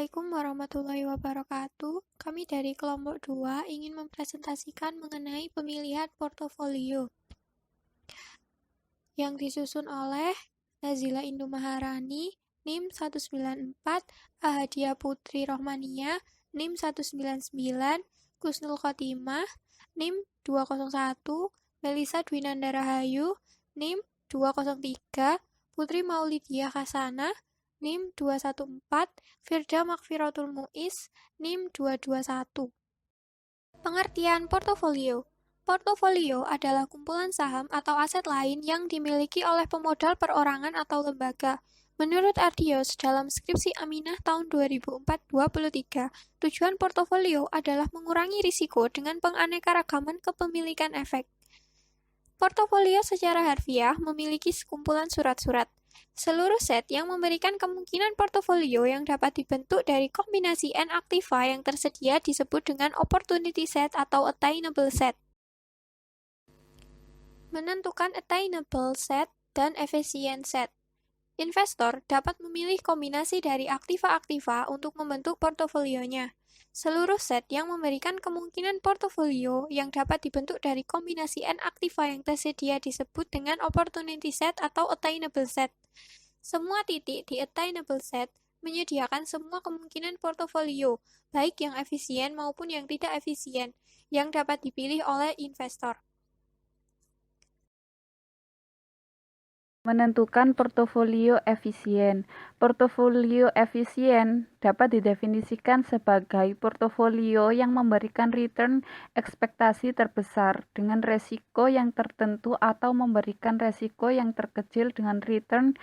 Assalamualaikum warahmatullahi wabarakatuh. Kami dari kelompok 2 ingin mempresentasikan mengenai pemilihan portofolio yang disusun oleh Nazila Indu Maharani, NIM 194, Ahadia Putri Rohmania, NIM 199, Kusnul Khotimah, NIM 201, Melisa Dwinanda Rahayu, NIM 203, Putri Maulidiah Hasanah, NIM 214, Firda Makfiratul Muiz, NIM 221. Pengertian portofolio. Portofolio adalah kumpulan saham atau aset lain yang dimiliki oleh pemodal perorangan atau lembaga. Menurut Ardios dalam skripsi Aminah tahun 2004-23, tujuan portofolio adalah mengurangi risiko dengan penganekaragaman kepemilikan efek. Portofolio secara harfiah memiliki sekumpulan surat-surat. Seluruh set yang memberikan kemungkinan portofolio yang dapat dibentuk dari kombinasi N aktiva yang tersedia disebut dengan opportunity set atau attainable set. Menentukan attainable set dan efficient set. Investor dapat memilih kombinasi dari aktiva-aktiva untuk membentuk portofolionya. Seluruh set yang memberikan kemungkinan portofolio yang dapat dibentuk dari kombinasi N aktiva yang tersedia disebut dengan opportunity set atau attainable set. Semua titik di attainable set menyediakan semua kemungkinan portofolio, baik yang efisien maupun yang tidak efisien, yang dapat dipilih oleh investor. Menentukan portofolio efisien. Portofolio efisien dapat didefinisikan sebagai portofolio yang memberikan return ekspektasi terbesar dengan resiko yang tertentu atau memberikan resiko yang terkecil dengan return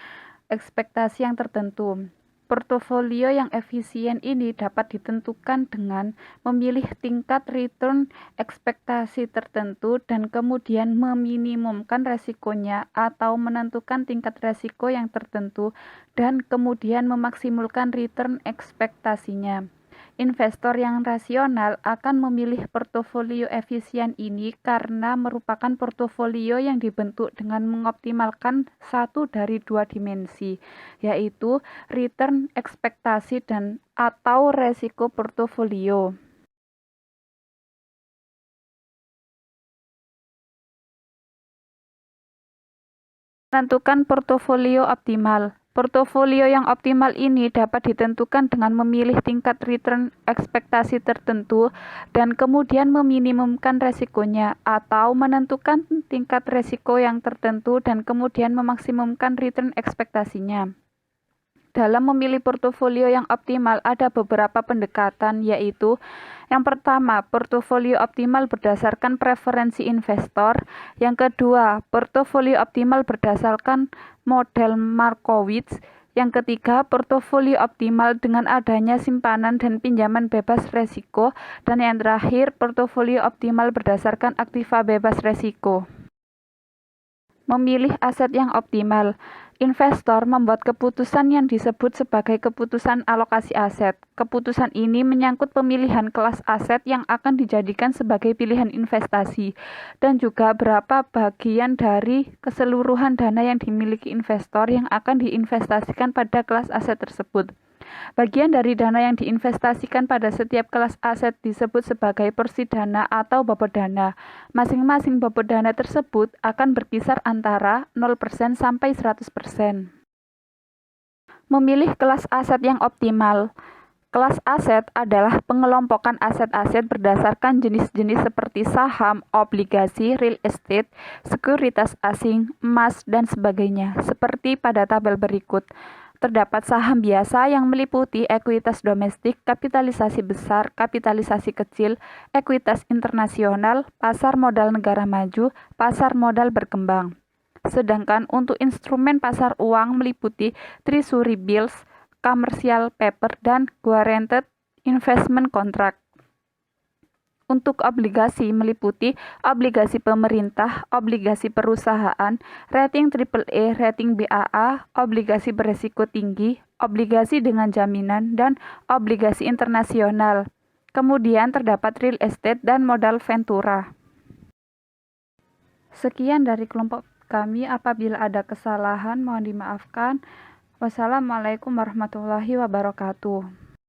ekspektasi yang tertentu. Portofolio yang efisien ini dapat ditentukan dengan memilih tingkat return ekspektasi tertentu dan kemudian meminimumkan resikonya atau menentukan tingkat resiko yang tertentu dan kemudian memaksimalkan return ekspektasinya. Investor yang rasional akan memilih portofolio efisien ini karena merupakan portofolio yang dibentuk dengan mengoptimalkan satu dari dua dimensi, yaitu return ekspektasi dan atau resiko portofolio. Menentukan portofolio optimal. Portofolio yang optimal ini dapat ditentukan dengan memilih tingkat return ekspektasi tertentu dan kemudian meminimumkan resikonya, atau menentukan tingkat resiko yang tertentu dan kemudian memaksimumkan return ekspektasinya. Dalam memilih portofolio yang optimal ada beberapa pendekatan, yaitu yang pertama, portofolio optimal berdasarkan preferensi investor. Yang kedua, portofolio optimal berdasarkan model Markowitz. Yang ketiga, portofolio optimal dengan adanya simpanan dan pinjaman bebas resiko. Dan yang terakhir, portofolio optimal berdasarkan aktiva bebas resiko. Memilih aset yang optimal. Investor membuat keputusan yang disebut sebagai keputusan alokasi aset. Keputusan ini menyangkut pemilihan kelas aset yang akan dijadikan sebagai pilihan investasi dan juga berapa bagian dari keseluruhan dana yang dimiliki investor yang akan diinvestasikan pada kelas aset tersebut. Bagian dari dana yang diinvestasikan pada setiap kelas aset disebut sebagai porsi dana atau bobot dana. Masing-masing bobot dana tersebut akan berkisar antara 0% sampai 100%. Memilih kelas aset yang optimal. Kelas aset adalah pengelompokan aset-aset berdasarkan jenis-jenis seperti saham, obligasi, real estate, sekuritas asing, emas, dan sebagainya, seperti pada tabel berikut. Terdapat saham biasa yang meliputi ekuitas domestik, kapitalisasi besar, kapitalisasi kecil, ekuitas internasional, pasar modal negara maju, pasar modal berkembang. Sedangkan untuk instrumen pasar uang meliputi treasury bills, commercial paper, dan guaranteed investment contract. Untuk obligasi meliputi obligasi pemerintah, obligasi perusahaan, rating AAA, rating BAA, obligasi beresiko tinggi, obligasi dengan jaminan, dan obligasi internasional. Kemudian terdapat real estate dan modal ventura. Sekian dari kelompok kami. Apabila ada kesalahan mohon dimaafkan. Wassalamualaikum warahmatullahi wabarakatuh.